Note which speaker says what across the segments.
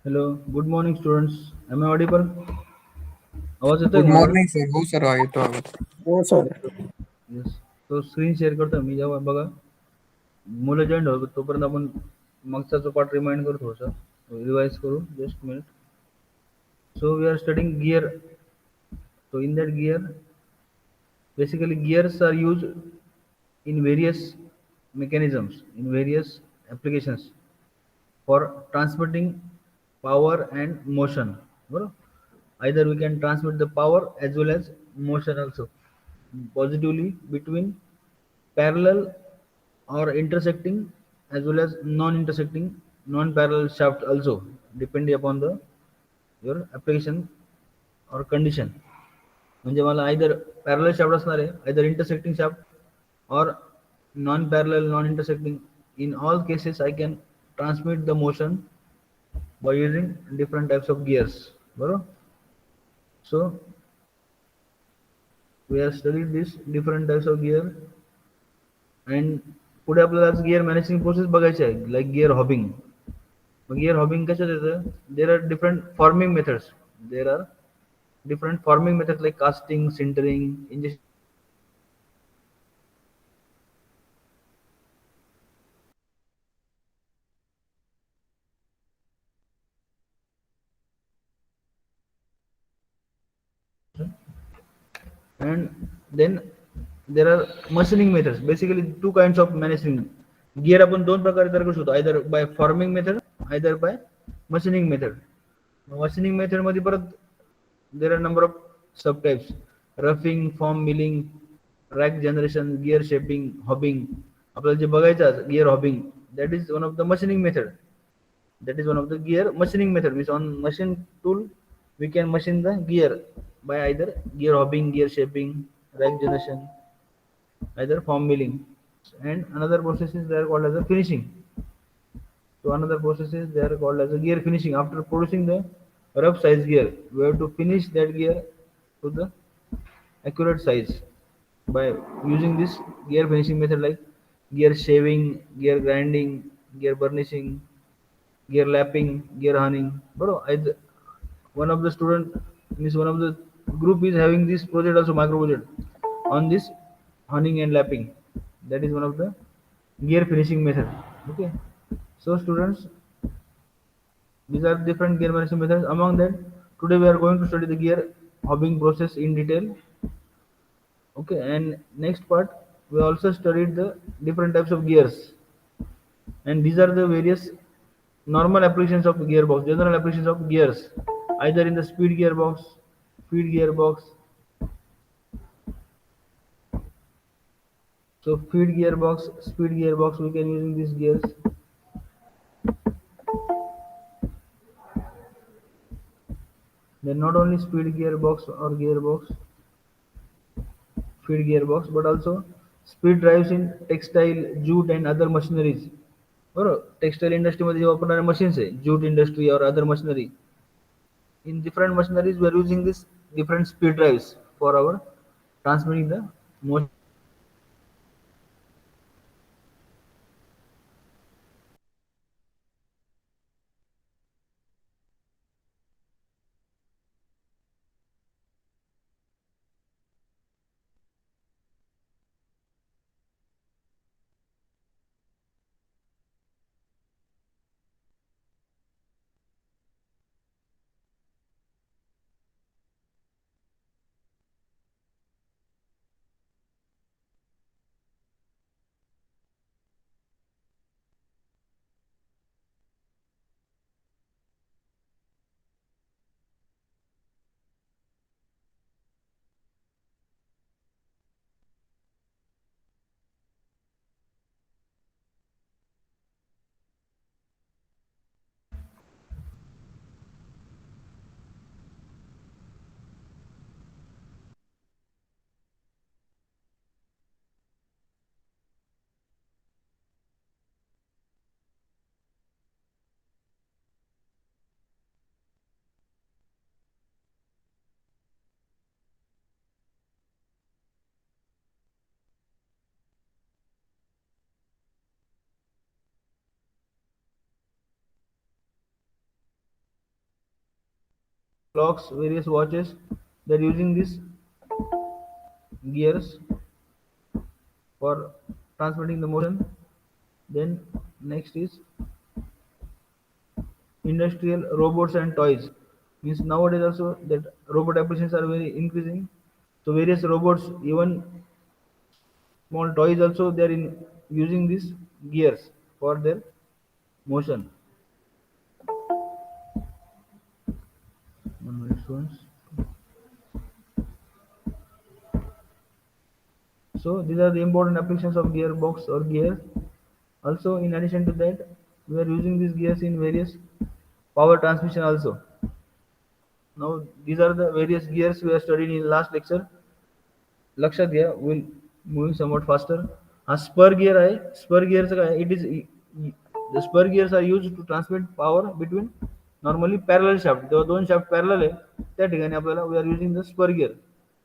Speaker 1: Hello, good morning students. Am I audible? आवाज येतोय
Speaker 2: good
Speaker 1: का माझा?
Speaker 2: Morning sir. हो सर, येतो आवाज.
Speaker 3: हो सर.
Speaker 1: येस. तो स्क्रीन शेअर करतो मी जेव्हा बघा मुलं जॉईन होतो तोपर्यंत आपण मागचा जो पार्ट रिमाइंड करतो थोडंसं रिवाइज करू just minute. So we are studying gear. So in that gear, basically gears are used in various mechanisms, in various applications for transmitting power and motion. बरोबर? Either we can transmit the power as well as motion also positively between parallel or intersecting as well as non-intersecting non-parallel shaft also depending upon the your application or condition. म्हणजे मला either parallel shaft असणार आहे, either intersecting shaft or non-parallel non-intersecting. In all cases I can transmit the motion by using different types of gears. बरोबर? So we have studied this different types of gear and पुढे आपल्याला आज gear managing process बघायची आहे like gear hobbing. मग gear hobbing कशात येतं? There are different forming methods. देर आर different forming methods like casting, sintering, injection and then there are machining methods. Basically two kinds of machining. Gear आपण दोन प्रकारे तयार करू शकतो either by forming method either by machining method. Machining method मध्ये परत there are number of subtypes: roughing, form milling, rack generation, gear shaping, hobbing. आपल्याला जे बघायचं आहे gear hobbing, that is one of the machining method. That is one of the gear machining method. Which on machine tool we can machine the gear by either gear hobbing, gear shaping, rack generation, either form milling. And another process is there called as a finishing. So another process is there called as a gear finishing. After producing the rough size gear, we have to finish that gear to the accurate size by using this gear finishing method like gear shaving, gear grinding, gear burnishing, gear lapping, gear honing. Bro, one of the student means one of the group is having this project also micro project on this honing and lapping. That is one of the gear finishing method. Okay. So students, these are different gear management methods. Among that, today we are going to study the gear hobbing process in detail. Okay, and next part we also studied the different types of gears, and these are the various normal applications of gearbox, general applications of gears, either in the speed gearbox, feed gearbox. So feed gearbox, speed gearbox, we can using these gears. Then not only speed gearbox or gearbox, feed gearbox, but also speed drives in textile, jute, and other machineries. बरोबर textile इंडस्ट्रीमध्ये जे वापरणारे machines आहे jute industry और other machinery in different machineries we are using this different speed drives for our transmitting the motion. clocks, various watches, they're using these gears for transmitting the motion. Then next is industrial robots and toys. Means nowadays also that robot applications are very increasing. So various robots, even small toys also, they are in using these gears for their motion. One minute, students. So these are the important applications of gearbox or gears. Also, in addition to that, we are using these gears in various power transmission also. Now, these are the various gears we are studying in last lecture. लक्षात घ्या, will moving somewhat faster. हा spur gear आहे. Spur gears काय? It is the spur gears are used to transmit power between normally parallel shaft. जेव्हा दोन shaft parallel आहे, त्या ठिकाणी आपल्याला we are using the spur gear.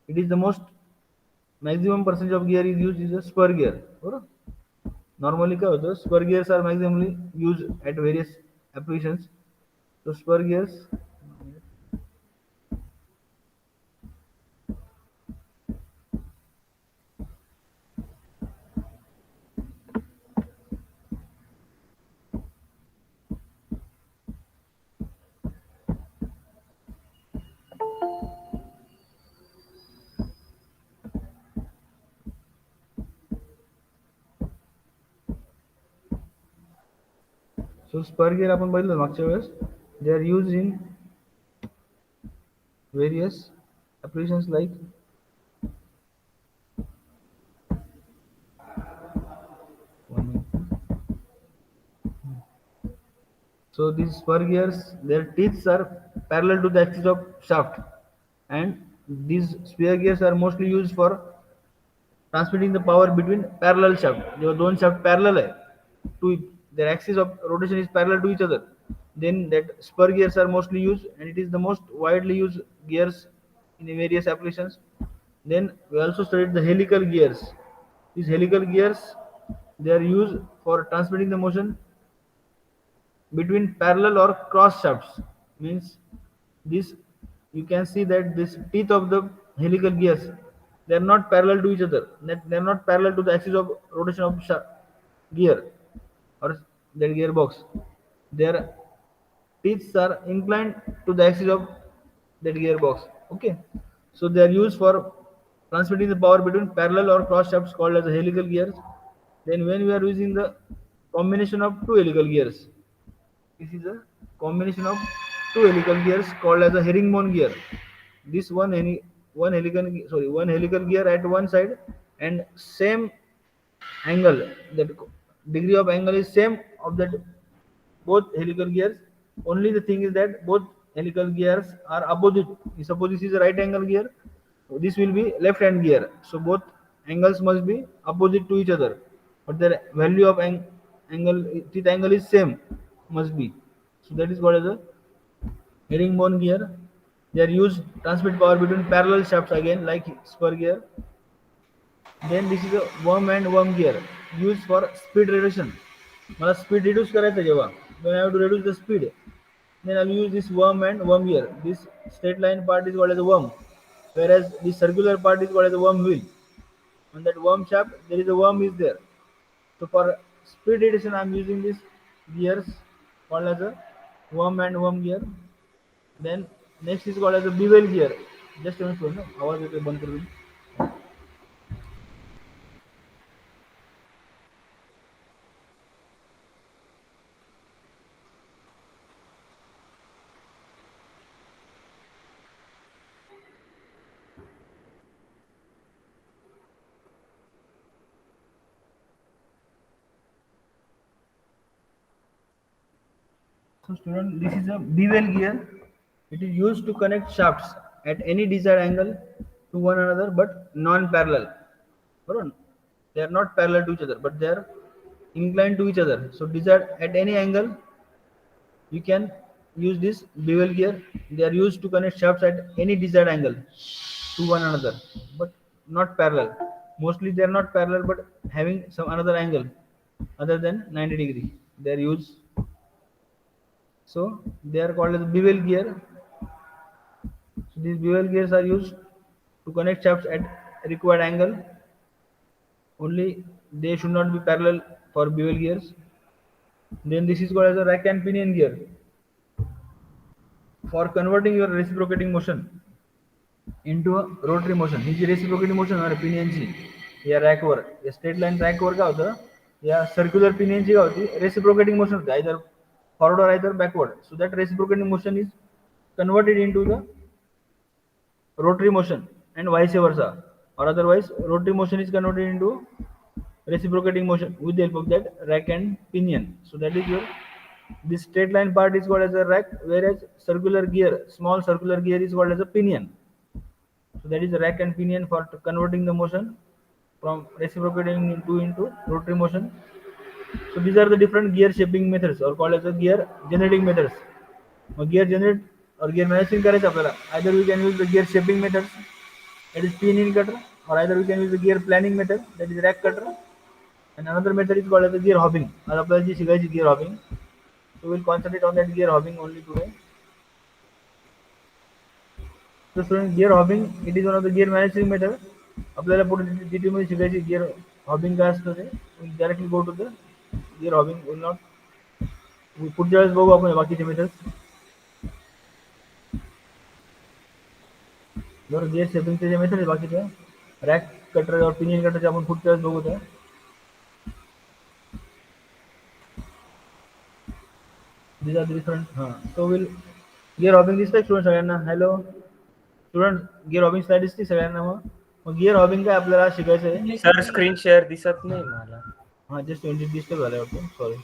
Speaker 1: It is the most maximum percentage of gear is used is a spur gear. बरोबर? Normally काय होतं? Spur gears are maximally used at various applications. So spur gears. So spur gear आपण बघितलं मागच्या वेळेस. They are used in various applications like so these spur gears, their teeth are parallel to the axis of shaft, and these spur gears are mostly used for transmitting the power between parallel shaft. जो दोन shaft parallel है, to their axis of rotation is parallel to each other. Then that spur gears are mostly used, and it is the most widely used gears in various applications. Then we also studied the helical gears. These helical gears, they are used for transmitting the motion between parallel or cross shafts. Means this, you can see that this teeth of the helical gears, they are not parallel to each other. They are not parallel to the axis of rotation of gear or the gearbox. Their teeth are inclined to the axis of that gearbox. Okay, so they are used for transmitting the power between parallel or cross shafts called as a helical gears. Then when we are using the combination of two helical gears, this is a combination of two helical gears called as a herringbone gear. This one helical gear at one side and same angle, that degree of angle is same of that both helical gears. Only the thing is that both helical gears are opposite. Suppose this is a right angle gear, this will be left hand gear. So both angles must be opposite to each other, but the value of angle, teeth angle is same, must be. So that is called as a herringbone gear. They are used to transmit power between parallel shafts again, like spur gear. Then this is a worm and worm gear used for speed reduction. मला speed reduce करायचं जेव्हा, when I have to reduce the speed, then I'll use this worm and worm gear. This straight line part is called as a worm, whereas this circular part is called as a worm wheel. On that worm shaft, there is a worm is there. So for speed reduction, I'm using this gears called as a worm and worm gear. Then next is called as a bevel gear. Just a minute, आवाज येतोय बंद करून. So student, this is a bevel gear. It is used to connect shafts at any desired angle to one another, but non-parallel. Bro, they are not parallel to each other, but they are inclined to each other. So desired at any angle, you can use this bevel gear. They are used to connect shafts at any desired angle to one another, but not parallel. Mostly they are not parallel, but having some another angle other than 90 degree. They are used. So they are called as bevel gear. So these bevel gears are used to connect shafts at required angle. Only they should not be parallel for bevel gears. Then this is called as a rack and pinion gear. For converting your reciprocating motion into a rotary motion, he ji reciprocating motion आहे पिनियनची या रॅकवर, या straight line रॅकवर काय होतं, या circular पिनियनची काय होती, reciprocating motion होती, either forward or either backward. So that reciprocating motion is converted into the rotary motion and vice versa, or otherwise rotary motion is converted into reciprocating motion with the help of that rack and pinion. So that is your, this straight line part is called as a rack, whereas circular gear, small circular gear is called as a pinion. So that is the rack and pinion for converting the motion from reciprocating into rotary motion. So these are the different gear shaping methods or called as a gear generating methods. Mug gear generate or gear managing करायचं आपल्याला, either we can use the gear shaping methods, that is pin in cutter, or either we can use the gear planning method, that is rack cutter, and another method is called as the gear hopping. आज आपल्याला जी शिकायची gear hopping, so we'll concentrate on that gear hopping only today. So student, gear hopping, it is one of the gear managing method. आपल्याला पुढे detail मध्ये शिकायची gear hopping काय असतं ते. We directly go to the gear hopping, will not, पुढच्या वेळेस बघू आपण बाकीचे मेथड्स. बरं, gear shaping चे जे मेथड आहे बाकीचे रॅक कटर और पिनियन कटरचे आपण पुढच्या वेळेस बघू ते. These are the different. So we'll gear hopping दिसतंय स्टुडंट सगळ्यांना? Hello student, gear hobbing slide दिसते सगळ्यांना? मग गिअर हॉबिंग काय आपल्याला शिकायचं आहे
Speaker 2: सर. स्क्रीन शेअर दिसत नाही मला.
Speaker 1: हा, जस्ट 20 डिस्टर्ब झालं वाटतं, sorry.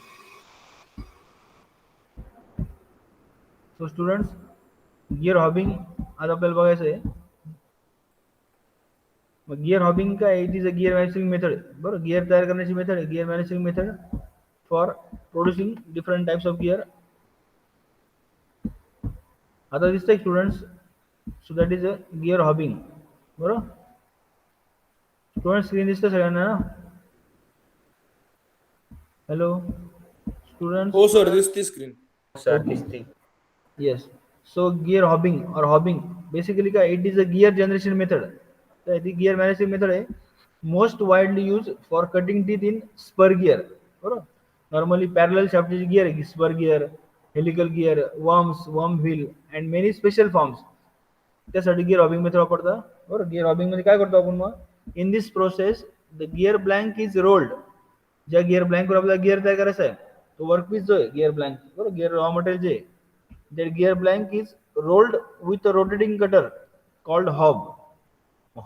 Speaker 1: So students, gear hobbing आज आपल्याला बघायचं आहे. मग गिअर हॉबिंग काय, it is a gear managing method. बरं, गिअर तयार करण्याची मेथड आहे gear managing method for producing different types of gear. आता दिसतंय students, so that is a gear hobbing. बरोबर स्टुडंट, स्क्रीन दिसतं सगळ्यांना ना? Hello students.
Speaker 3: हो सर, दिसते स्क्रीन.
Speaker 2: सर दिसते.
Speaker 1: Yes. So gear hopping or hobbing basically it is a gear generation method. So the gear managing method is most widely used for cutting teeth in spur gear. बरोबर. Normally parallel shaft gear आहे, spur gear, helical gear, worms, worm wheel and many special forms. त्यासाठी gear hobbing method वापरता. बरोबर. gear hobbing मध्ये काय करतो आपण मग? In this process the gear blank is rolled. ज्या gear blank वर आपल्याला gear तयार करायचा आहे तो वर्कपीस जो आहे gear blank, बरोबर, gear raw material जे आहे, that gear blank is rolled with a rotating cutter called hob.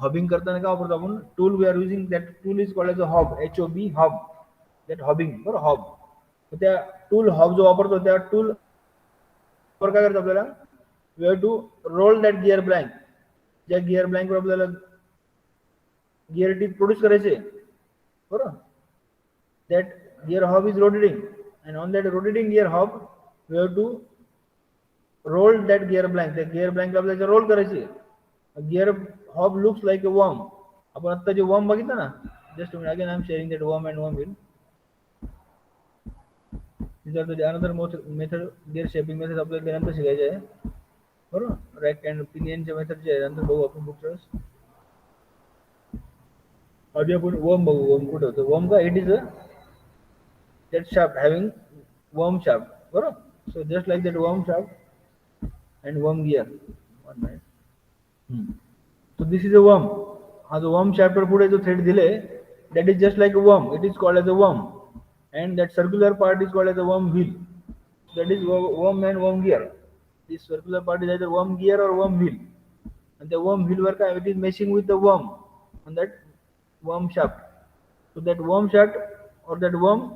Speaker 1: Hobbing करताना काय वापरतो आपण? Tool we are using, that tool is called as a hob, HOB, hob. That hobbing, बरोबर, hob. तर त्या tool hob जो वापरतो त्या tool वर काय करतो आपल्याला? We have to roll that gear blank. ज्या gear blank वर आपल्याला gear teeth produce करायचे, बरोबर, that gear hob is rotating, and on that rotating gear hob we have to roll that gear blank. त्या gear blank ला आपल्याला role करायची. gear hob looks like a worm. आपण आता जे worm बघितलं ना, just a minute, again I am sharing that worm and worm wheel. These are the another method, gear shaping method आपल्याला त्यानंतर शिकायचे आहे, बरोबर. रॅक अँड पिनियन चे मेथड जे आहे नंतर बघू आपण पुढच्या वेळेस. आधी आपण worm बघू. worm कुठे होतं? worm का, it is a that shaft having worm shaft, बरोबर. So just like that worm shaft and worm gear. 1 minute. So this is a worm. हा जो worm shaft वर पुढे जो thread दिले, that is just like a worm. It is called as a worm, and that circular part is called as a worm wheel. That is worm and worm gear. This circular part is either worm gear or worm wheel, and the worm wheel work, it is meshing with the worm on that worm shaft. So that worm shaft or that worm,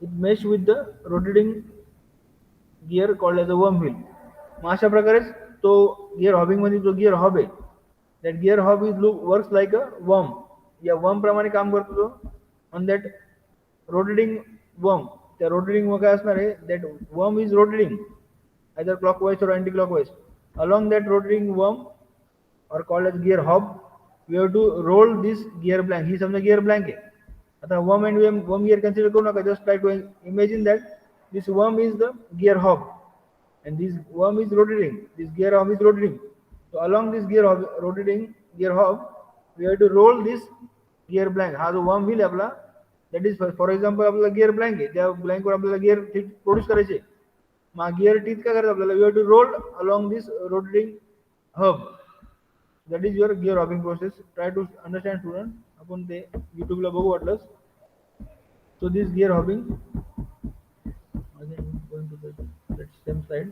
Speaker 1: it mesh with the rotating gear called as a worm wheel. मग अशा प्रकारेच तो gear hobbing मध्ये जो gear hob आहे, that gear hob is works like a worm. या worm प्रमाणे काम करतो तो ऑन दॅट रोटेटिंग वर्म. त्या रोटेटिंग वर काय असणार आहे? That worm is rotating either clockwise or anticlockwise. Along that rotating worm or called as gear hob we have to roll this gear blank. ही समजा गिअर ब्लँक आहे. आता worm and worm gear consider करू नका. Just try to imagine that this worm is the gear hob and this worm is rotating, this gear arm is rotating, So along this rotating gear hub, we have to roll this gear blank. हा जो worm wheel आहे आपला, that is for example आपल्याला gear blank आहे, त्या blank वर आपल्याला gear teeth produce करायचे. मग gear teeth काय करायचं आपल्याला? We have to roll along this rotating hub. That is your gear hopping process. Try to understand student. आपण ते YouTube ला बघू वाटलंच. So this gear hopping, again going to the same slide.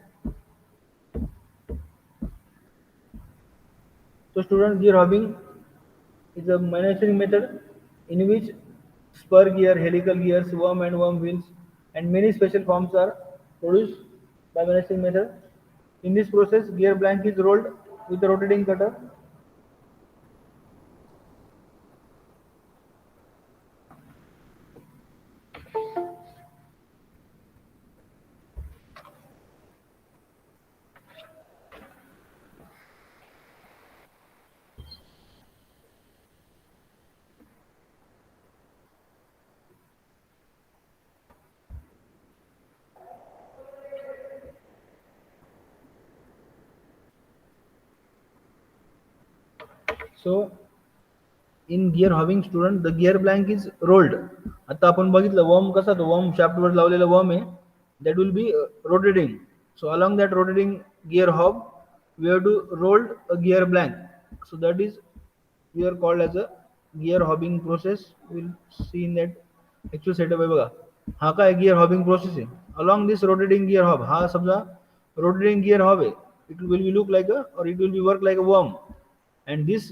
Speaker 1: So student, gear hopping is a manufacturing method in which spur gear, helical gears, worm and worm wheels, and many special forms are produced by manufacturing method. In this process, gear blank is rolled with a rotating cutter. So in gear hopping student, the gear blank is rolled. आता आपण बघितलं worm कसा, तो worm shaft वर लावलेला worm आहे, that will be rotating. So along that rotating gear hob, we have to roll a gear blank. So that is we are called as a gear hopping process. We'll see in that actual setup आहे बघा. हा काय gear hopping process आहे. Along this rotating gear hob, हा समजा rotating gear hob आहे. It will be look like a, or it will be work like a worm. And this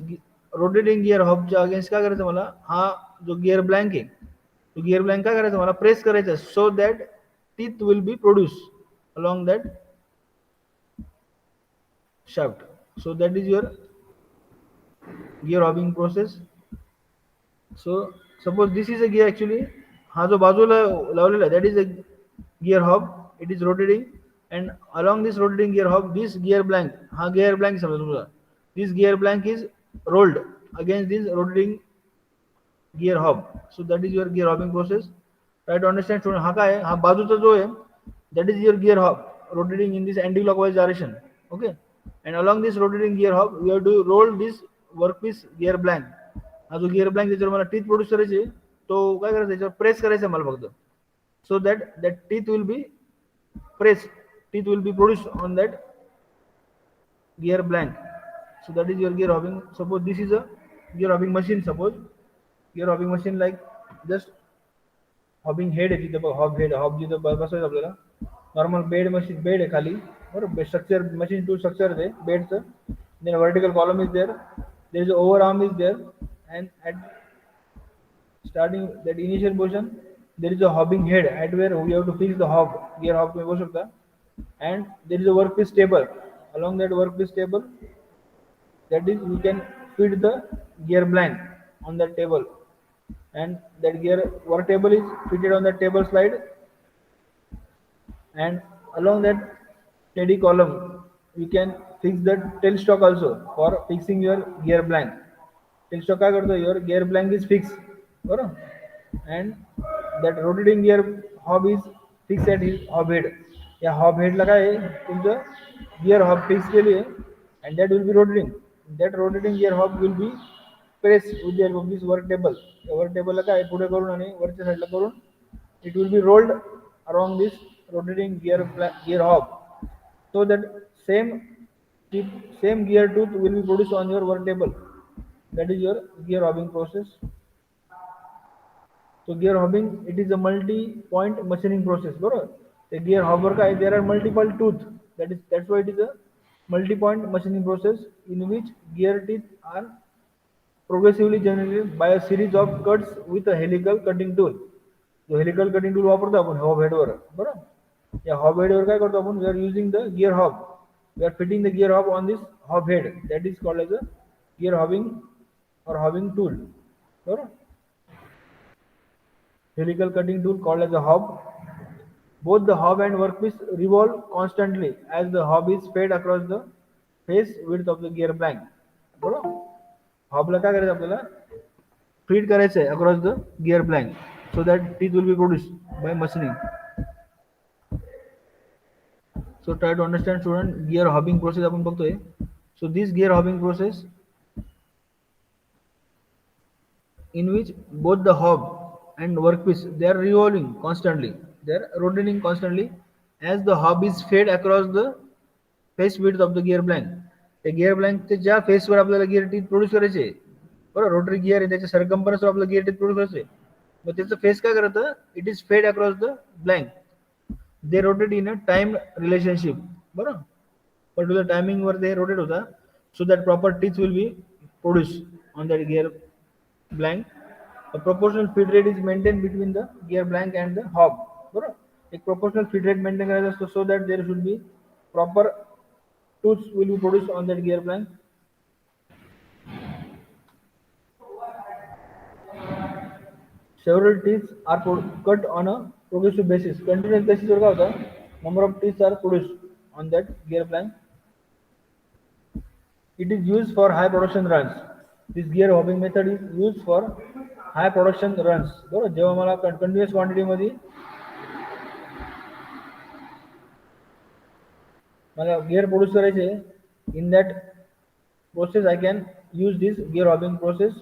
Speaker 1: rotating gear हॉबच्या against काय करायचं मला, हा जो गिअर ब्लँक आहे तो गिअर ब्लँक काय करायचं मला, प्रेस करायचं, so that teeth will be produce along that shaft. So that is your gear hopping process. So suppose this is a gear actually, हा जो बाजूला लावलेला आहे, that is a gear hob, it is rotating, and along this rotating gear hob, this gear blank, हा gear blank समजा तुमचा, this gear blank is rolled against this rotating gear hob. So that is your gear hopping process. Try to understand student. हा काय आहे, हा बाजूचा जो आहे, that is your gear hob rotating in this anti-clockwise direction. Okay, and along this rotating gear hob, we have to roll this workpiece gear blank. हा जो gear blank त्याच्यावर मला टीथ प्रोड्यूस करायची, तो काय करायचं, त्याच्यावर प्रेस करायचं मला फक्त, so that that teeth will be pressed, teeth will be produced on that gear blank. So that is your gear hopping. Suppose this is a gear hopping machine. Suppose gear hopping machine like just hopping head आहे तिथे, hob head, hob जिथं बसवायचं आपल्याला, normal bed machine, bed आहे खाली बरोबर, structure machine tool structure आहे बेडचं, then vertical column is there is over arm is there, and at starting that initial position there is a hobbing head at where we have to fix the hob, gear hob तुम्ही बघू शकता, and there is a workpiece table. Along that workpiece table, that is we can fit the gear blank on that table, and that gear work table is fitted on the table slide, and along that steady column we can fix the tailstock also for fixing your gear blank. Tailstock काय करतो, your gear blank is fixed बरोबर, and that rotating gear hob is fixed at his hob head. या hob head ला काय आहे, तुमचं gear hob fix केली आहे, and that will be rotating. That rotating gear hob will be pressed with the help of this work table. या work table ला काय पुढे करून आणि वरच्या साईडला करून it will be rolled along this rotating gear hob, so that same gear tooth will be produced on your work table. That is your gear hobbing process. So gear hobbing, it is a multi-point machining process. बरोबर, ते gear hobber काय, there are multiple tooth. That's why it is a multi-point machining process in which gear teeth are progressively generated by a series of cuts with a helical cutting tool. जो helical cutting tool वापरतो आपण hob head वर बरोबर, या hob head वर काय करतो आपण, we are using the gear hob, we are fitting the gear hob on this hob head, that is called as a gear hobbing or hobbing tool बरोबर. Helical cutting tool called as a hob. Both the hob and workpiece revolve constantly as the hob is fed across the face width of the gear blank. बरोबर, हॉबला काय करायचं आपल्याला, feed करायचं आहे across the gear blank, so that teeth will be produce by machining. So try to understand student, gear hobbing process आपण बघतोय. So this gear hopping process, in which both the hob and workpiece they are revolving constantly, they are rotating constantly as the hob is fed across the face width of the gear blank. त्या gear ब्लँकच्या ज्या फेसवर आपल्याला gear teeth produce करायचे बरोबर, rotary gear आहे त्याच्या सरकम्फरन्सवर आपल्याला गिअर टीथ प्रोड्यूस करायचे, मग त्याचं फेस काय करतं, it is fed across the blank. They rotate in a time relationship, बरोबर, पर्टिक्युलर टायमिंग वर ते रोटेट होता, so that proper teeth will be produce on that gear blank. A proportional feed rate is maintained between the gear blank and the hob, बरोबर. एक proportional feed rate maintain करायचा असतो, so that there should be proper tools will be produced on that gear blank. Several teeth are cut on a progressive basis. Continuous basis वर काय होतं, number of teeth are produced on that gear blank. It is used for high production runs. This gear hopping method is used for high production runs. बरोबर, जेव्हा मला continuous quantity मध्ये मला gear produce करायचे, in that process I can use this gear hopping process.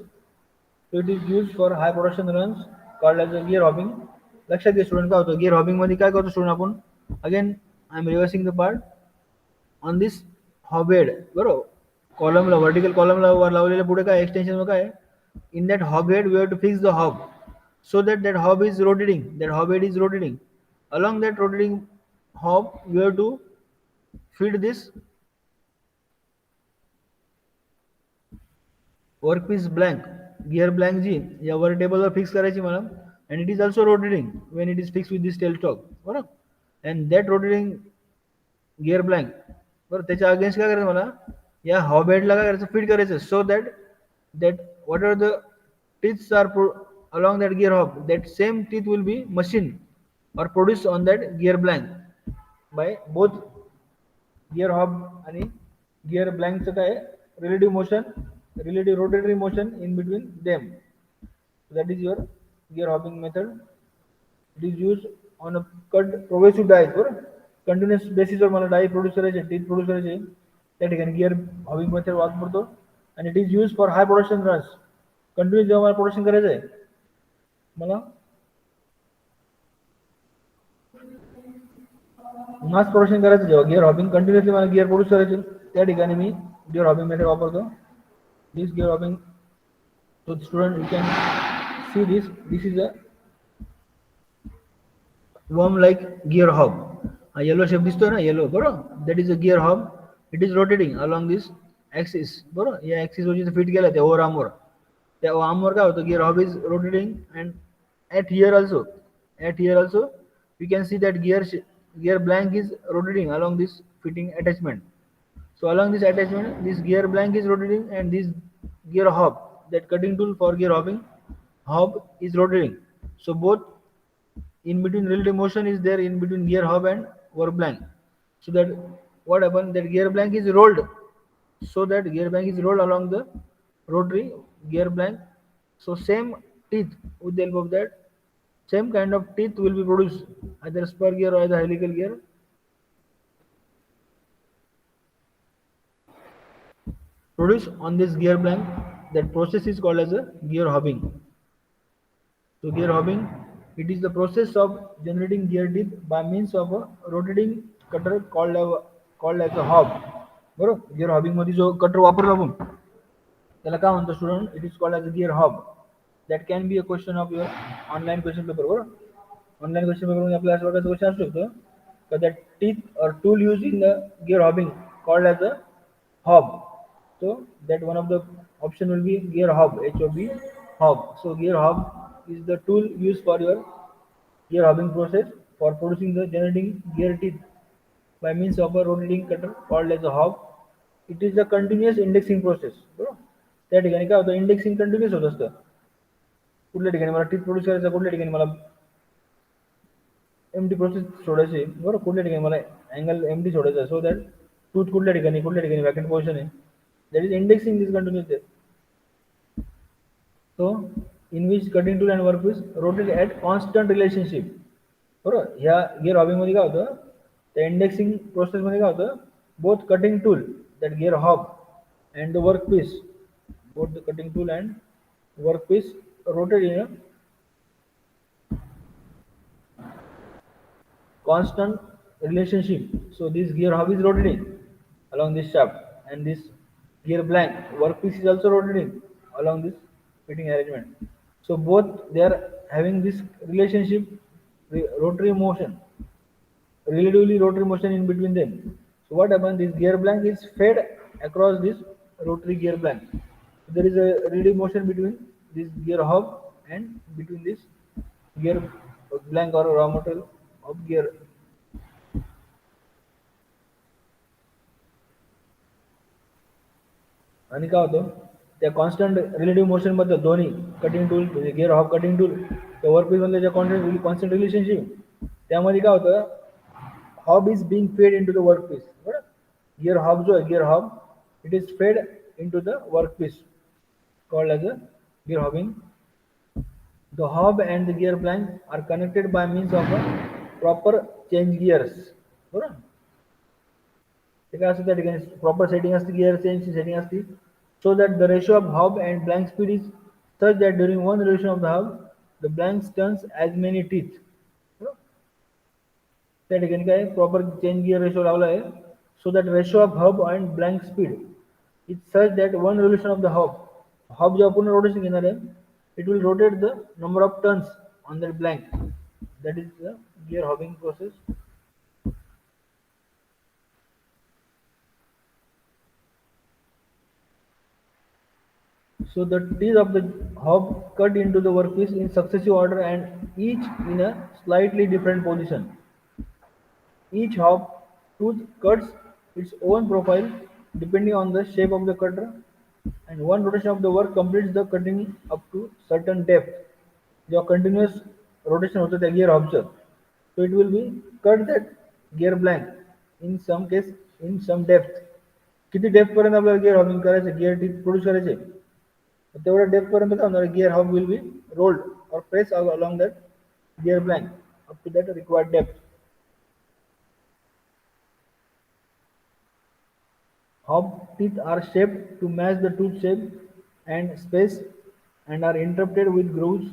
Speaker 1: So it is used for high production runs called as a gear hopping. लक्षात घ्या student, काय होतं गिअर हॉबिंग मध्ये, काय करतो स्टुडंट आपण, again I am reversing the part on this hob bed, बरोबर, कॉलमला व्हर्टिकल कॉलमला वर लावलेल्या पुढे काय एक्सटेन्शन काय, in that hob bed we have to fix the hob, so that that hob is rotating, that hob head is rotating. Along that rotating hob we have to feed this workpiece blank, gear blank जी यावर टेबलवर fix करायची मला, and it is also rotating when it is fix with this tail stock, बरोबर. And that rotating gear blank, बरं, त्याच्या against काय करायचं मला, या हॉब हेडला काय करायचं, फीड करायचं, so that that whatever the teeths are along that gear hob, that same teeth will be machined or produced on that gear blank by both gear hob आणि gear blank चं काय relative motion, relative rotatory motion in between them. So that is your gear hopping method. It is used on a cut progressive die, बरोबर, continuous basis वर मला die produce करायचे, teeth produce करायचे, त्या ठिकाणी gear hobbing method वापरतो. आणि it is use for hi production runs. Continuous जेव्हा मला प्रोडक्शन करायचं आहे, मला मास प्रोडक्शन करायचं, जेव्हा गिअर हॉबिंग कंटिन्युअसली मला गिअर प्रोड्यूस करायचे, त्या ठिकाणी मी गिअर हॉबिंग मेथड वापरतो. This gear hobbing, so student you can see this is a worm like gear hob. Yellow shape दिसतोय ना, येलो, बरोबर, that is a gear hob. It is rotating along this axis, बरोबर, या axis वर जिथे fit केलं त्या over आर्मवर, त्या आर्मवर काय होतं, gear hob is rotating. And at here also we can see that gear blank is rotating along this fitting attachment. So along this attachment this gear blank is rotating, and this gear hob, that cutting tool for gear hobbing hob, is rotating. So both in between relative motion is there in between gear hob and work blank, so that what happens, that gear blank is rolled, so that gear blank is rolled along the rotary gear blank. So same teeth, with the help of that same kind of teeth will be produced, either spur gear or either helical gear, produced on this gear blank. That process is called as a gear hobbing. So gear hobbing, it is the process of generating gear teeth by means of a rotating cutter called as a hob, बरोबर. Gear hobbing मध्ये जो cutter वापरतो आपण त्याला काय म्हणतो student, it is called as a gear hob. That can be a question of your online question paper, बरोबर. Online question पेपरमध्ये आपल्याला असं प्रकारचा क्वेश्चन असू शकतो का, दॅट टीथ और tool use in the gear hobbing called as a hob. So that one of the option will be gear hob, HOB, hob. So gear hob is the tool used for your gear hobbing process for producing the generating gear teeth by means of a rotating cutter called as a hob. It is a continuous indexing process, बरोबर. त्या ठिकाणी काय होतं, indexing continuous होत असतं. कुठल्या ठिकाणी मला टीथ प्रोड्यूस करायचं, कुठल्या ठिकाणी मला एमटी प्रोसेस सोडायची, बरोबर, कुठल्या ठिकाणी मला अँगल एमटी सोडायचा, सो दॅट टूथ कुठल्या ठिकाणी वॅकंट पोझिशन आहे, that is indexing this continuous there. So in which cutting tool and workpiece rotate at constant relationship, बरोबर. ह्या गिअर हॉबिंग मध्ये काय होतं, त्या इंडेक्सिंग प्रोसेस मध्ये काय होतं, both cutting tool, that gear hob and the workpiece, both the cutting tool and workpiece rotate in a constant relationship. So this gear hub is rotating along this shaft, and this gear blank workpiece is also rotating along this fitting arrangement. So both they are having this relationship, rotary motion, relatively rotary motion in between them. So what happens? This gear blank is fed across this rotary gear blank. There is a relative motion between this gear hub and between this gear blank or raw material of gear. आणि काय होतं त्या constant relative motion मध्ये दोन्ही cutting tool gear hob cutting tool त्या workpiece मधले जे constant relationship त्यामध्ये काय होतं hob is being fed into the workpiece बरोबर गिअर हॉब जो आहे gear hob it is fed into the workpiece called as a gear hobbing the hub and the gear blank are connected by means of a proper change gears बरोबर ते काय असतं त्या ठिकाणी proper setting असते gear चेंजची setting असते so that the ratio of hub and blank speed is such that during one revolution of the hub the blank turns as many teeth बरोबर? त्या ठिकाणी काय प्रॉपर चेंज गिअर रेशो लावला आहे so that ratio of hub and blank speed is such that one revolution of the hub जेव्हा पूर्ण rotation घेणार आहे it will rotate the number of turns on that blank that is the gear hobbing process. So the teeth of the hub cut into the workpiece in successive order and each in a slightly different position. Each hub tooth cuts its own profile depending on the shape of the cutter, and one rotation of the work completes the cutting up to certain depth. जेव्हा continuous rotation होतं त्या gear hubचं, so it will be cut that gear blank in some case in some depth. किती depth पर्यंत आपल्याला gear hobbing करायचं gear teeth produce करायचे तेवढ्या depth पर्यंत काय होणार gear hub will be rolled और press along that gear blank up to that required depth. Hub teeth are shaped to match the tooth shape and space and are interrupted with grooves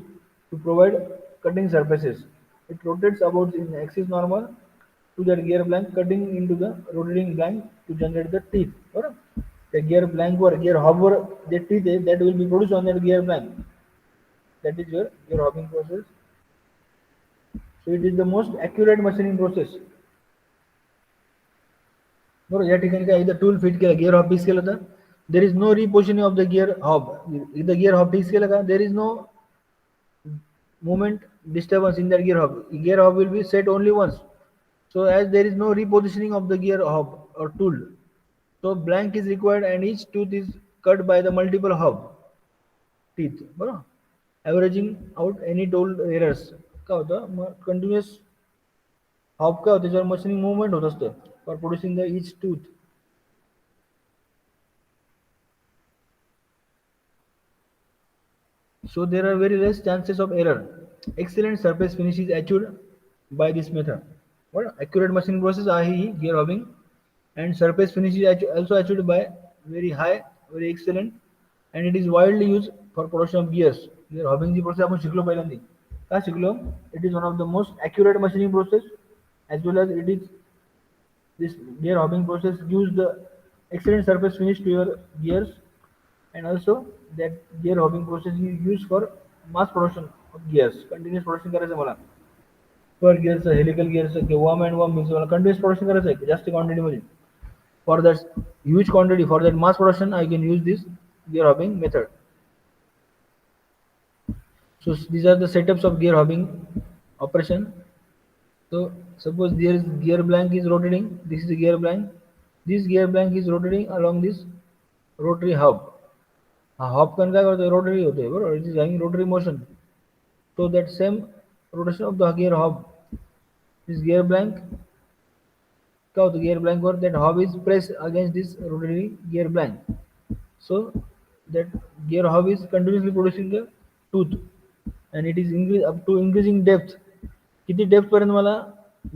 Speaker 1: to provide cutting surfaces. It rotates about in axis normal to that gear blank, cutting into the rotating blank to generate the teeth. बरोबर? The gear blank were gear hub were J teeth आहे that will be produced on that gear blank. That is your gear hobbing process. So it is the most accurate machining process. बरोबर या ठिकाणी काय एकदा tool fit केलं gear hob fix केलं तर there is no repositioning of the gear hob एकदा gear hob fix केलं का there is no movement disturbance in that gear hub will be set only once, so as there is no repositioning of the gear hub or tool, so blank is required and each tooth is cut by the multiple hub teeth बरोबर averaging out any tool errors. काय होतं मग continuous hob काय होतं त्याच्यावर machining movement होत असतं for producing the each tooth. So there are very less chances of error. Excellent surface finish is achieved by this method. What accurate machining process आहे ही gear hobbing and surface finish is also achieved by very high, very excellent, and it is widely used for production of gears. Gear hobbing ची process आपण शिकलो पहिल्यांदा. का शिकलो? It is one of the most accurate machining process as well as it is this gear hobbing process gives the excellent surface finish to your gears, and also that gear hobbing process is used for mass production of gears. Continuous production करायचं मला पर gears helical gears worm and worm मला continuous production करायचं आहे जास्त quantity मध्ये. For that huge quantity, for that mass production, I can use this gear hobbing method. So these are the setups of gear hobbing operation. So suppose there is gear blank is rotating. This is the gear blank. This gear blank is rotating along this rotary hub. Hob पण काय करतोय rotary होतोय बरोबर it is having rotary motion so that same rotation of the gear hob this gear blank काय होतं gear blank वर that hob is press against this rotary gear blank so that gear hob is continuously producing the tooth and it is increase up to increasing depth किती depth पर्यंत मला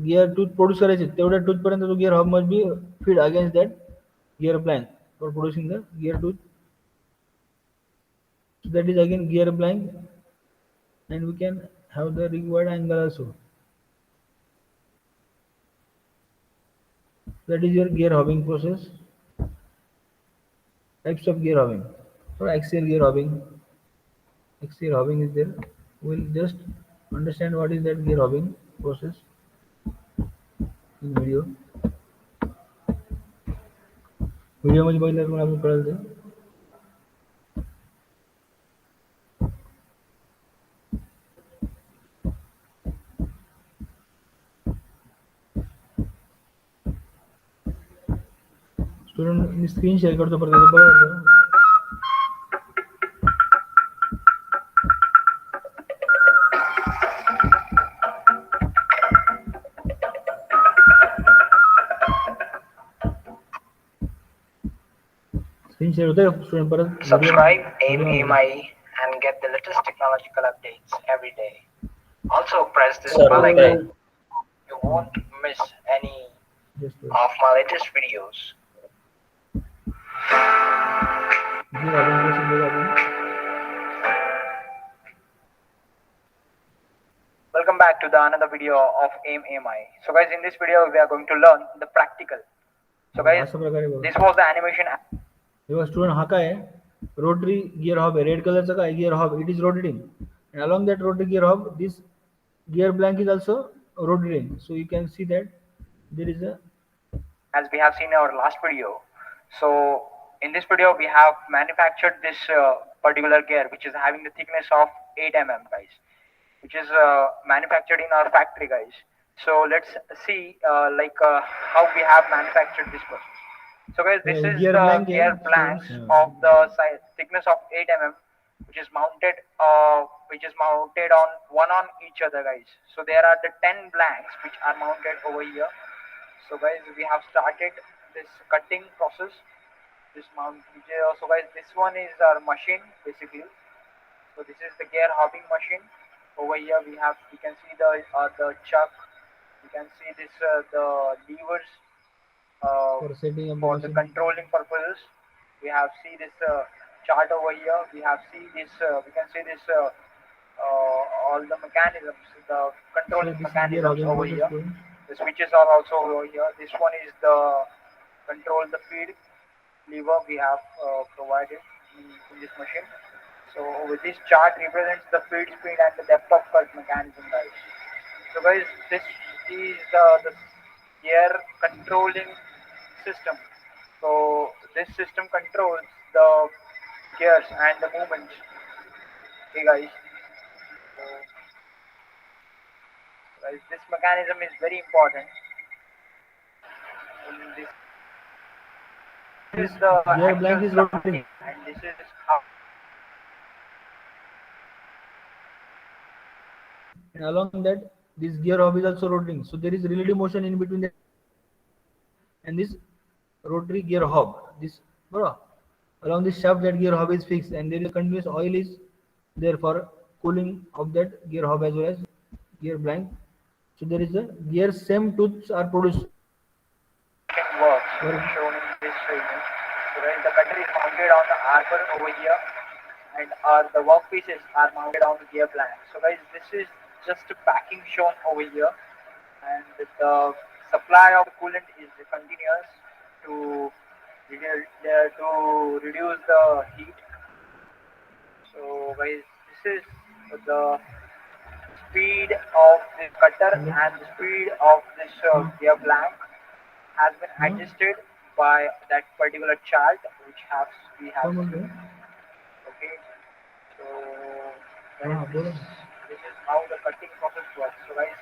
Speaker 1: gear tooth produce करायचे तेवढ्या tooth पर्यंत तो gear hob must be feed against that gear blank for producing the gear tooth. So that is again gear blank, and we can have the required angle also. That is your gear hobbing process. Types of gear hobbing. For axial gear hobbing, axial hobbing is there. We'll just understand what is that gear hobbing process in video. Video मध्ये बघितल्यावर पण आपण कळलं ते. Student मी screen share करतो परत एकदा बघा बरं. स्क्रीन शेअर होतंय का स्टुडंट परत
Speaker 3: Subscribe AIME and get the latest technological updates every day. Also press this
Speaker 2: Sir,
Speaker 3: bell
Speaker 2: okay.
Speaker 3: icon. You won't miss any
Speaker 1: just
Speaker 3: of my latest videos.
Speaker 1: gear hobbing process बघा आपण.
Speaker 3: Welcome back to the another video of AIME. So guys, in this video we are going to learn the practical. So guys,
Speaker 1: अशा प्रकारे बघा.
Speaker 3: this was the animation.
Speaker 1: तेव्हा student हा काय आहे rotary gear hob आहे रेड कलरचा काय gear hob it is rotating and along that rotary gear hub this gear blank is also rotating, so you can see that there is a
Speaker 3: As we have seen in our last video. So in this video we have manufactured this particular gear which is having the thickness of 8 mm guys, which is manufactured in our factory guys. So let's see how we have manufactured this process. So guys, this is
Speaker 1: gear
Speaker 3: the
Speaker 1: blank,
Speaker 3: gear
Speaker 1: yeah.
Speaker 3: blanks
Speaker 1: Yeah.
Speaker 3: of the size thickness of 8 mm which is mounted on one on each other guys. So there are the 10 blanks which are mounted over here. So guys, we have started this cutting process. This so guys, this one is our machine basically. So this is the gear hobbing machine. Over here we can see the chuck. You can see this the levers
Speaker 1: for setting up
Speaker 3: for
Speaker 1: the
Speaker 3: the
Speaker 1: machine.
Speaker 3: controlling purposes. We have see this chart over here. We have see this. We can see this all the mechanisms, the
Speaker 1: So
Speaker 3: controlling
Speaker 1: this is gear
Speaker 3: mechanisms
Speaker 1: hobbing
Speaker 3: over
Speaker 1: process
Speaker 3: here.
Speaker 1: going.
Speaker 3: The switches are also over here. This one is the control the feed lever we have provided in this machine. So with this chart represents the feed speed and the depth of cut mechanism guys. So guys, this is the gear controlling system. So this system controls the gears and the movements. Okay guys. So, guys, this mechanism is very important. In this is the
Speaker 1: Gear blank is
Speaker 3: actual
Speaker 1: rotating.
Speaker 3: starting, and this is how.
Speaker 1: And along that this gear hub is also rotating, so there is relative motion in between that and this rotary gear hub. This bro, along this shaft that gear hub is fixed and there is a continuous oil is there for cooling of that gear hub as well as gear blank. So there is a gear same tooths are produced.
Speaker 3: Works
Speaker 1: Work.
Speaker 3: shown in this image. So guys, the cutter is mounted on the arbor over here, and the workpieces are mounted on the gear blank. So guys, this is just a packing shown over here, and the supply of coolant is continuous to reduce the heat. So guys, this is the speed of the cutter and the speed of this gear blank has been adjusted by that particular chart which we have
Speaker 1: Come on,
Speaker 3: seen.
Speaker 1: bro.
Speaker 3: Okay, so
Speaker 1: हाँ, बोलो.
Speaker 3: this is how the cutting process works. So guys,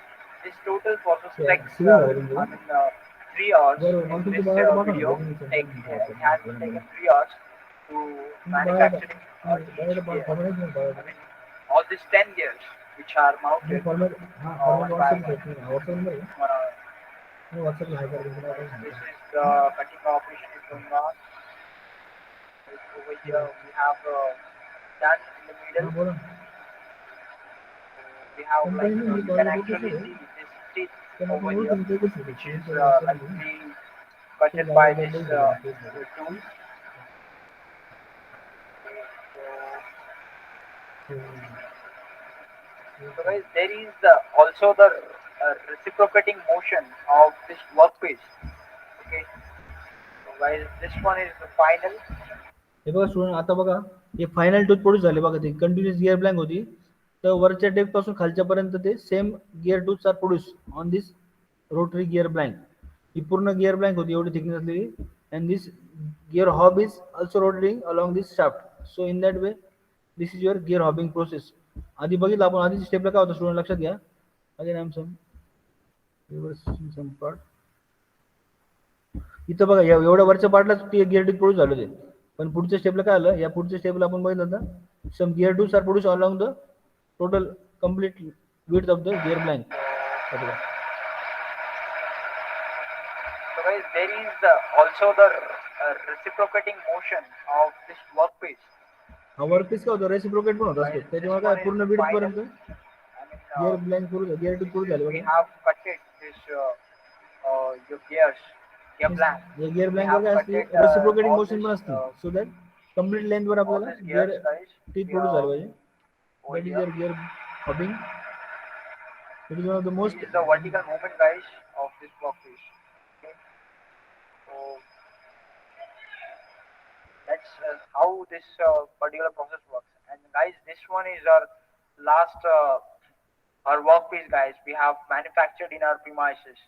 Speaker 3: this total process
Speaker 1: Yeah,
Speaker 3: takes
Speaker 1: civil wiring, bro.
Speaker 3: 3 hours.
Speaker 1: Bro,
Speaker 3: In
Speaker 1: want to
Speaker 3: this
Speaker 1: buy it, button,
Speaker 3: video,
Speaker 1: button,
Speaker 3: it has been taken 3 hours to manufacturing each gear. I mean, all these 10 gears which are mounted
Speaker 1: format हाँ
Speaker 3: one
Speaker 1: format
Speaker 3: by
Speaker 1: WhatsApp
Speaker 3: one.
Speaker 1: देखते हैं WhatsApp number है
Speaker 3: Uh,
Speaker 1: WhatsApp पे high कर
Speaker 3: this
Speaker 1: देंगे
Speaker 3: is the cutting operation is going on. Over here we have done in the
Speaker 1: हाँ
Speaker 3: middle.
Speaker 1: बोलो
Speaker 3: We have like
Speaker 1: company में
Speaker 3: you
Speaker 1: ये
Speaker 3: can
Speaker 1: कॉल
Speaker 3: actually
Speaker 1: बोलते
Speaker 3: see this teeth
Speaker 1: हैं
Speaker 3: over
Speaker 1: बोल
Speaker 3: here,
Speaker 1: तुम कुछ
Speaker 3: which
Speaker 1: नहीं
Speaker 3: is
Speaker 1: तो
Speaker 3: likely cutted by this tool. So guys, there is also the reciprocating motion of this workpiece. Okay. So guys, this one is the final.
Speaker 1: हे बघा student, आता बघा हे final tooth produce झाले बघा. ते कंटिन्युअस गिअर ब्लँक होती, तर वरच्या depth पासून खालच्यापर्यंत ते same gear tooths are produce on this rotary gear blank. ही पूर्ण गिअर ब्लँक होती एवढी थिकनेस असलेली. And this gear hob is also rotating along this shaft. So in that way this is your gear hobbing process. आधी बघितलं आपण, आधीच्या स्टेपला काय होतं स्टुडंट लक्षात घ्या. Again I am some part. इथं बघा एवढ्या वरच्या पार्टलाच ते गिअर टूथ प्रोड्यूस झालं ते. पण पुढच्या स्टेपला काय आलं, या पुढच्या स्टेपला आपण बघितलं होतं some gear tooths are produce along the total complete width of the gear blank.
Speaker 3: So guys, there is also the reciprocating motion of this workpiece.
Speaker 1: हा वर्कपीस काय होतं, रेसिप्रोकेट पण होत असतो. त्याच्यामुळे काय पूर्ण width पर्यंत गिअर ब्लँक पूर्ण गिअर टूथ पूर्ण झाले
Speaker 3: We
Speaker 1: बघा.
Speaker 3: have cutted this your gears, gear blank.
Speaker 1: या गिअर ब्लँक
Speaker 3: have
Speaker 1: वर काय असते,
Speaker 3: cutted,
Speaker 1: रेसिप्रोकेटिंग
Speaker 3: all
Speaker 1: मोशन पण
Speaker 3: this,
Speaker 1: असते. So that complete length were
Speaker 3: all
Speaker 1: आपल्याला
Speaker 3: these
Speaker 1: gear
Speaker 3: gears, guys.
Speaker 1: Teeth
Speaker 3: we
Speaker 1: produce
Speaker 3: are
Speaker 1: झाले पाहिजे.
Speaker 3: over
Speaker 1: that is
Speaker 3: here.
Speaker 1: Your gear hobbing. It is one of the most.
Speaker 3: This is the vertical movement, guys, of this workpiece. Okay. So that's how this particular process works. And guys, this one is our last our workpiece, guys. We have manufactured in our premises.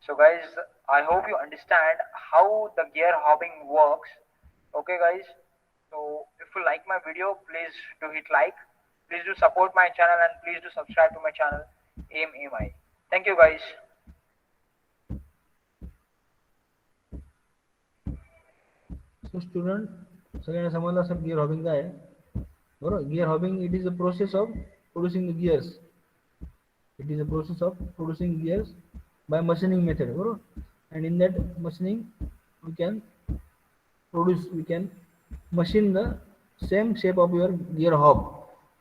Speaker 3: So guys, I hope you understand how the gear hobbing works. Okay guys, so if you like my video, please do hit like, please do support my channel, and please do subscribe to my channel AMI. Thank you guys.
Speaker 1: So student, सगळ्यांना समजलं असेल gear hobbing काय आहे. बरोबर. Gear hobbing it is a process of producing the gears. It is a process of producing gears by machining method. बरोबर. and in that machining we can machine the same shape of your gear hob.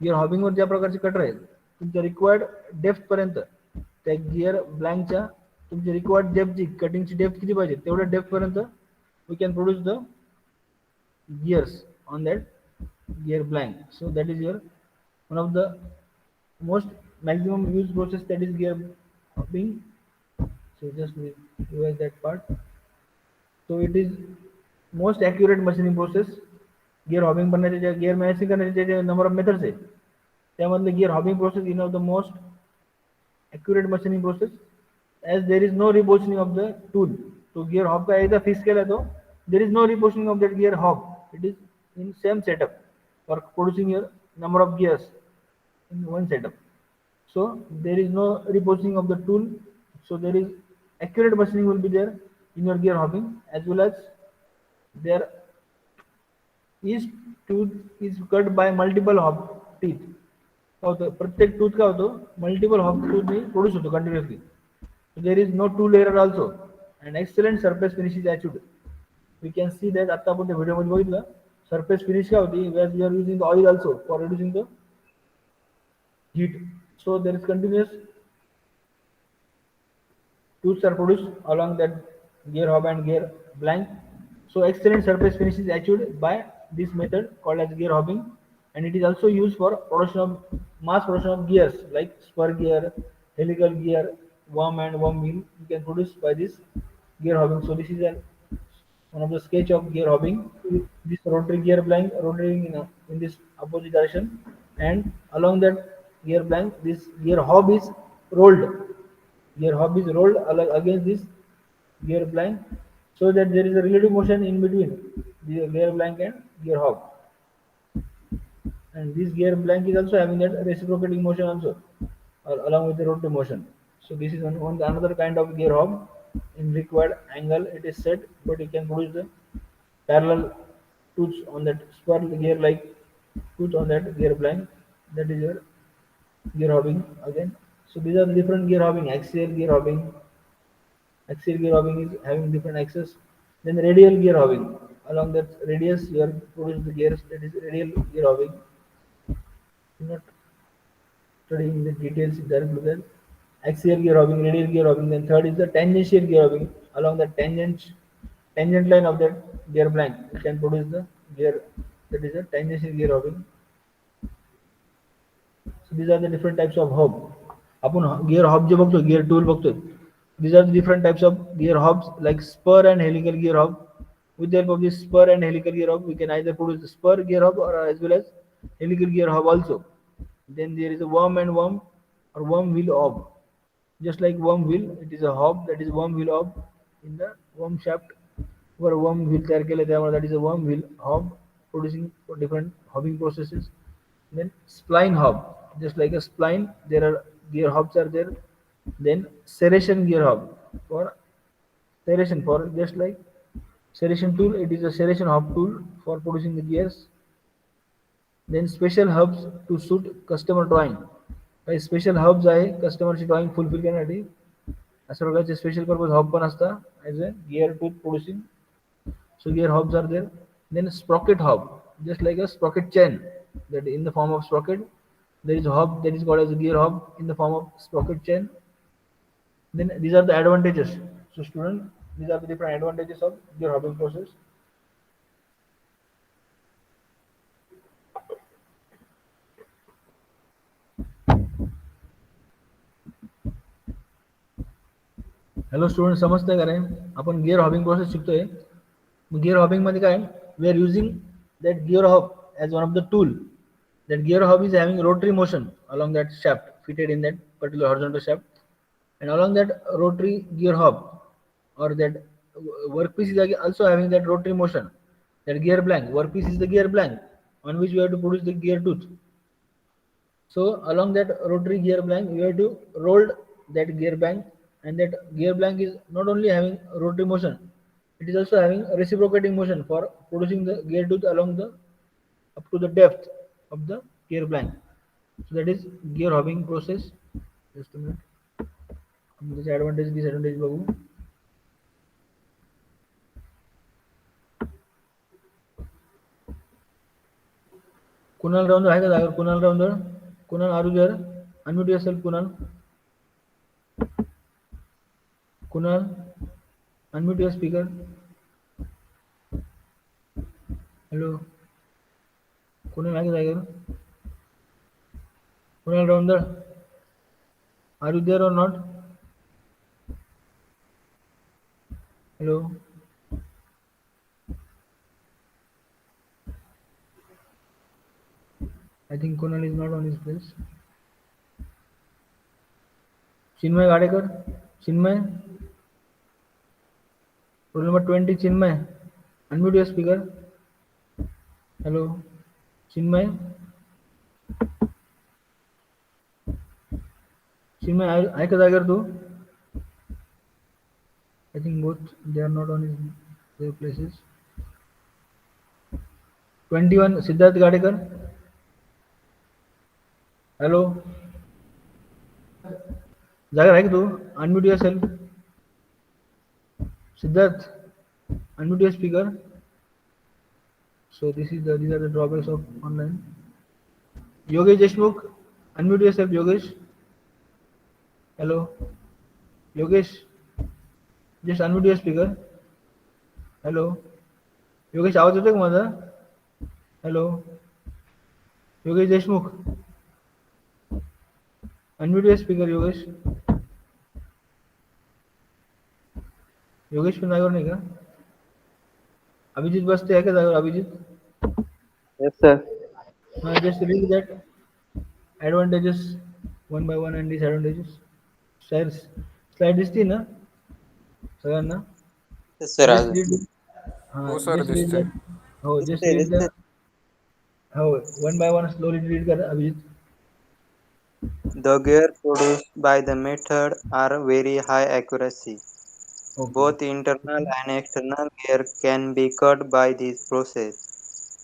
Speaker 1: gear hobbing वर ज्या प्रकारचे cutter आहेत, तुमच्या required depth पर्यंत त्या gear ब्लँकच्या तुमची required depth, जी कटिंगची डेप्थ किती पाहिजे तेवढ्या डेप्थ पर्यंत we can produce the gears on that gear blank. So that is your one of the most maximum used process, that is gear hopping. So just revise that part. So it is most accurate machining process. gear hobbing बनण्याचे J gear machine करण्याचे जे number of methods आहे, त्यामधले gear hobbing process is one of the most accurate machining process, as there is no repositioning of the tool. तो gear hob का एकदा fix केला तो, there is no repositioning of that gear hob. It is in same setup for producing your number of gears in one setup. So there is no repositioning of the tool. So there is accurate machining will be there in your gear hobbing, as well as there each tooth is cut by multiple hob teeth. काय होतं, प्रत्येक tooth काय होतो, multiple hob tooth ने produce होतो continuously. There is no tool error also, and excellent surface finish is achieved. We can see that. आता आपण त्या व्हिडिओमध्ये बघितलं सरफेस फिनिश काय होती, where we are using the oil also for reducing the heat. So there is continuous tooths are produced along that gear hob and gear blank. So excellent surface finish is achieved by this method called as gear hobbing, and it is also used for production of mass production of gears like spur gear, helical gear, worm and worm wheel. You can produce by this gear hobbing. So this is one of the sketch of gear hobbing. This rotary gear blank rotating in this opposite direction, and along that gear blank this gear hob is rolled. Gear hob is rolled against this gear blank, so that there is a relative motion in between the gear blank and gear hob. And this gear blank is also having that reciprocating motion also, along with the rotary motion. So this is one another kind of gear hob. In required angle it is set, but you can produce the parallel tooths on that spur gear like tooth on that gear blank. That is your gear hobbing again. So these are the different gear hobbing. Axial gear hobbing. Axial gear hobbing is having different axes. Then radial gear hobbing. Along that radius you are producing the gears. That is radial gear hobbing. Not studying the details there. Axial gear hobbing, radial gear hobbing. Then third is the tangential gear hobbing. Along the tangent line of that gear blank, you can produce the gear. That is a tangential gear hobbing. So these are the different types of hub. आपण gear hub जे बघतो, gear tool बघतोय. These are the different types of gear hubs like spur and helical gear hub. With the help of this spur and helical gear hub, we can either produce the spur gear hub or as well as helical gear hub also. Then there is a worm and worm or worm wheel hub. Just like worm wheel, it is a hub, that is worm wheel hub in the worm shaft. Were worm wheel तयार केलं त्यामुळे that is a worm wheel hub producing for different hubbing processes. Then spline hub, just like a spline, there are gear hubs are there. Then serration gear hub for serration, for just like serration tool, it is a serration hub tool for producing the gears. Then special hubs to suit customer drawing. काही special hubs आहे कस्टमरची drawing fulfil करण्यासाठी. अशा प्रकारचे special purpose hub पण असतात as a gear to producing. So gear hubs are there. Then sprocket hub, just like a sprocket chain, that in the form of sprocket, there is a hub that is called as a gear hub in the form of sprocket chain. Then these are the advantages. So student, these are the different advantages of gear hubbing process. Hello student, समजतंय का रे? आपण gear hobbing process शिकतोय. Gear hobbing मध्ये काय, we are using that gear hob as one of the tool. That gear hub is having rotary motion along that shaft, fitted in that particular horizontal shaft, and along that rotary gear hub or that workpiece is also having that rotary motion. That gear blank workpiece is the gear blank on which we have to produce the gear tooth. So along that rotary gear blank, we have to roll that gear blank, and that gear blank is not only having rotary motion, it is also having reciprocating motion for producing the gear tooth along the up to the depth of the gear blank. So that is gear hobbing process. Just a minute. त्याचे advantage disadvantage बघू. Kunal rounder आहे का जागा? कुणाल राऊंडर, Kunal are you there? Unmute yourself Kunal. Kunal unmute your speaker. Hello Kunal आहे का जागेवर? कुणाल राऊंडर, are you there or not? Hello I think Kunal is not on his place. Chinmay Gadekar, Chinmay, roll number 20, Chinmay, unmute your speaker. Hello, Chinmay. Chinmay, आहे का जागेवर तू? I think both they are not on their places. 21, Siddharth Gadekar. Hello. जागा आहे का तू? Unmute yourself. Siddharth, unmute your speaker. So these are the drawbacks of online. Yogesh Deshmukh, unmute yourself, Yogesh. Hello, Yogesh. Just unmute your speaker. Hello, Yogesh, आवाज येतोय का माझा? Hello, Yogesh Deshmukh. Unmute your speaker, Yogesh. Yogesh पण जागेवर नाही का? अभिजित बसते आहे का जागेवर? Abhijit.
Speaker 2: Yes, sir.
Speaker 1: Just read that advantages one by one and disadvantages. Slide दिसती ना सगळ्यांना?
Speaker 2: Yes, sir.
Speaker 1: Just read it.
Speaker 4: हो सर
Speaker 1: just read
Speaker 4: दिसतंय.
Speaker 1: that. हो, just read the हो one by one slowly read कर Abhijit.
Speaker 2: The gear produced by the method are very high accuracy.
Speaker 1: Okay.
Speaker 2: Both internal and external gear can be cut by this process.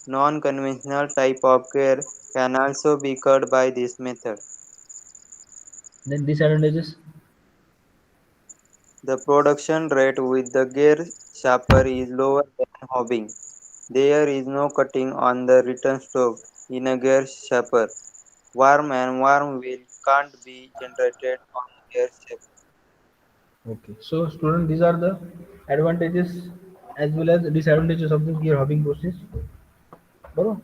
Speaker 2: Non-conventional type of gear can also be cut by this method.
Speaker 1: Then disadvantages.
Speaker 2: The production rate with the gear shaper is lower than hobbing. There is no cutting on the return stroke in a gear shaper. Worm and worm wheel can't be generated on gear shaper.
Speaker 1: Okay. So student, these are the advantages as well as the disadvantages of the gear hobbing process. बरोबर.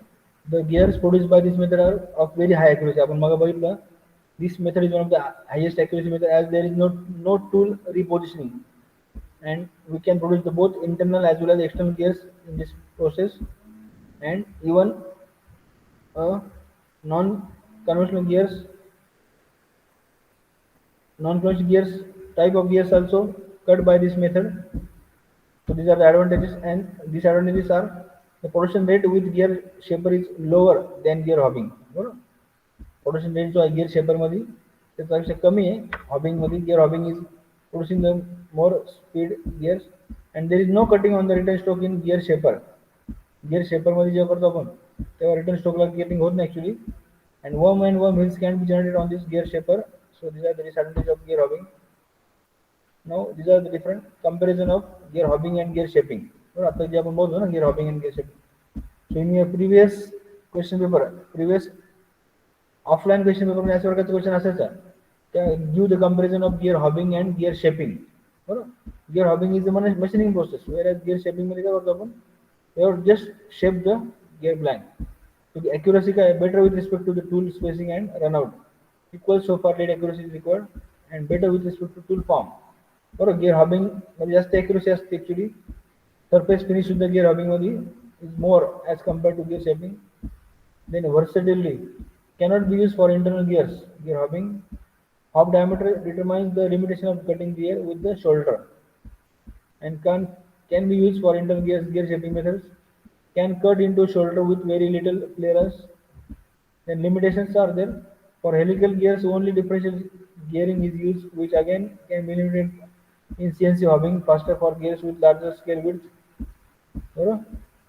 Speaker 1: The gears produced by this method are of very high accuracy. आपण मग बघितलं, this method is one of the highest accuracy method as there is no tool repositioning, and we can produce the both internal as well as external gears in this process, and even non-conventional gears, non-conventional gears type of gears also cut by this method. So these are the advantages, and disadvantages are the production rate with gear shaper is lower than gear hobbing. बरोबर, production rate जो आहे gear shaper मध्ये त्याच्यापेक्षा कमी आहे. Hobbing मध्ये gear hobbing is producing the more speed gears, and there is no cutting on the return stroke in gear shaper. Gear shaper मध्ये जेव्हा करतो आपण तेव्हा return stroke ला getting होत नाही actually, and worm and worm hills can be generated on this gear shaper. So these are the disadvantages of gear hobbing. Now these are the different comparison of gear hobbing and gear shaping. बरोबर, आता जे आपण बोलतो ना gear hobbing and gear shaping. So in your previous question paper, previous offline question paper मध्ये अशा प्रकारचा question असायचा, त्या give the comparison of gear hobbing and gear shaping. बरोबर, gear hobbing is the machining process, whereas gear shaping मध्ये काय करतो आपण, we have just shape the gear blank. So the accuracy काय better with respect to the tool spacing and run out. Equal so far lead accuracy is required and better with respect to tool form. बरोबर, gear hobbing मध्ये जास्त accuracy असते actually. Surface finish with the gear hobbing मध्ये is more as compared to gear shaping. Then versatility cannot be used for internal gears. Gear hobbing hob diameter determines the limitation of cutting gear with the shoulder, and can be used for internal gears. Gear shaping methods can cut into shoulder with very little clearance. Then limitations are there. For helical gears, only differential gearing is used, which again can be limited in CNC hobbing. Faster for gears with larger scale width.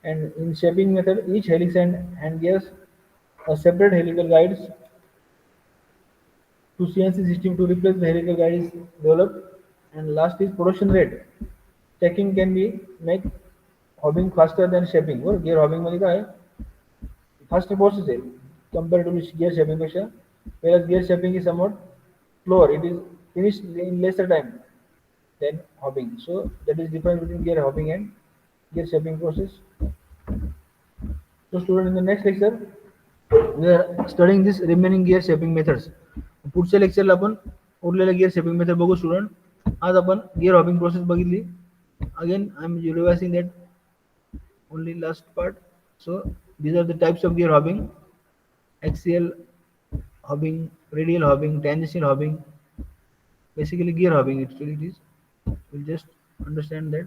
Speaker 1: And in shaping method, each helix and hand gears a separate helical guides to CNC system to replace the helical guide is developed. And last is production rate. Stacking can be make hobbing faster than shaping. Or gear hobbing मध्ये काय faster process आहे compared to gear shaping पेक्षा, whereas gear shaping is somewhat slower. It is finished in lesser time than hobbing. So that is difference between gear hobbing and gear shaping process. So student, in the next lecture we are studying this remaining gear shaping methods. पुढच्या लेक्चरला आपण उरलेल्या gear shaping method बघू student. आज आपण gear hobbing process बघितली. Again I am revising that only last part. So these are the types of gear hobbing: axial hobbing, radial hobbing, tangential hobbing. Basically gear hobbing actually it is. We'll just understand that.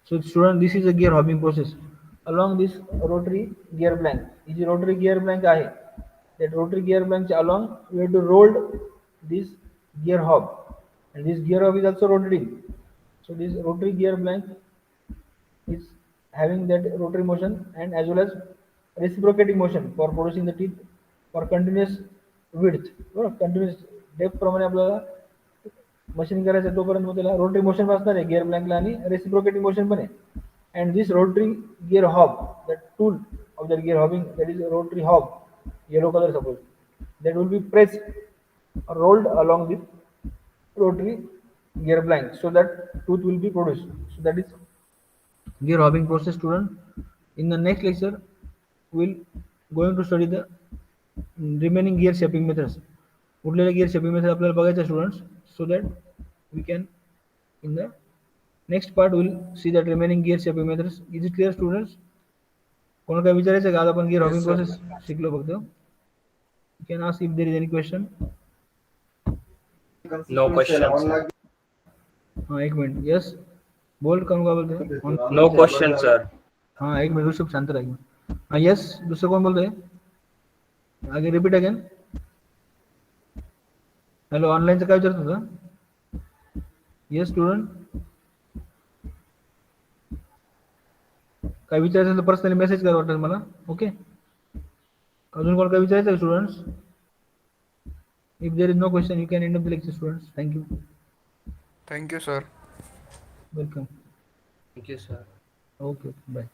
Speaker 1: So student, this is a gear hobbing process. Along this rotary gear blank, is rotary gear blank आहे. That rotary gear blank along we have to roll this gear hob, and this gear hob is also rotating. So this rotary gear blank is having that rotary motion and as well as reciprocating motion for producing the teeth for continuous width. Continuous depth प्रमाणे आपल्याला machine करायचं तोपर्यंत मग त्याला rotary motion असणार आहे gear ब्लँकला, आणि reciprocating motion पण आहे. And this rotary gear hob, the tool of that gear hobbing, that is rotary hob, yellow colour suppose, that will be pressed or rolled along with rotary gear blank so that tooth will be produced. So that is gear hobbing process student. In the next lecture we'll going to study the remaining gear shaping methods. उरलेले gear shaping method आपल्याला बघायचे students, so that we can in the next part we'll see that remaining gear shaping methods. Is it clear students? कोणाला काय विचारायचं का? आज आपण gear hobbing process शिकलो फक्त. You can ask if there is any question.
Speaker 4: No questions.
Speaker 1: हाँ एक मिनट. यस बोल, कौन का बोलते हैं?
Speaker 4: No question, sir.
Speaker 1: हाँ एक मिनट, ऋषभ शांत रहिए. हाँ यस, दूसरा कौन बोलते हैं? आगे रिपीट अगेन. हॅलो, ऑनलाईनचं काय विचारत होता? येस स्टुडंट, काय विचारायचं तर पर्सनली मेसेज करा वाटतं मला. ओके, अजून कोण काय विचारायचं students? If there is no question you can end of the lecture students. Thank you.
Speaker 5: Thank you, sir.
Speaker 1: Welcome.
Speaker 4: Thank you, sir.
Speaker 1: Okay, bye.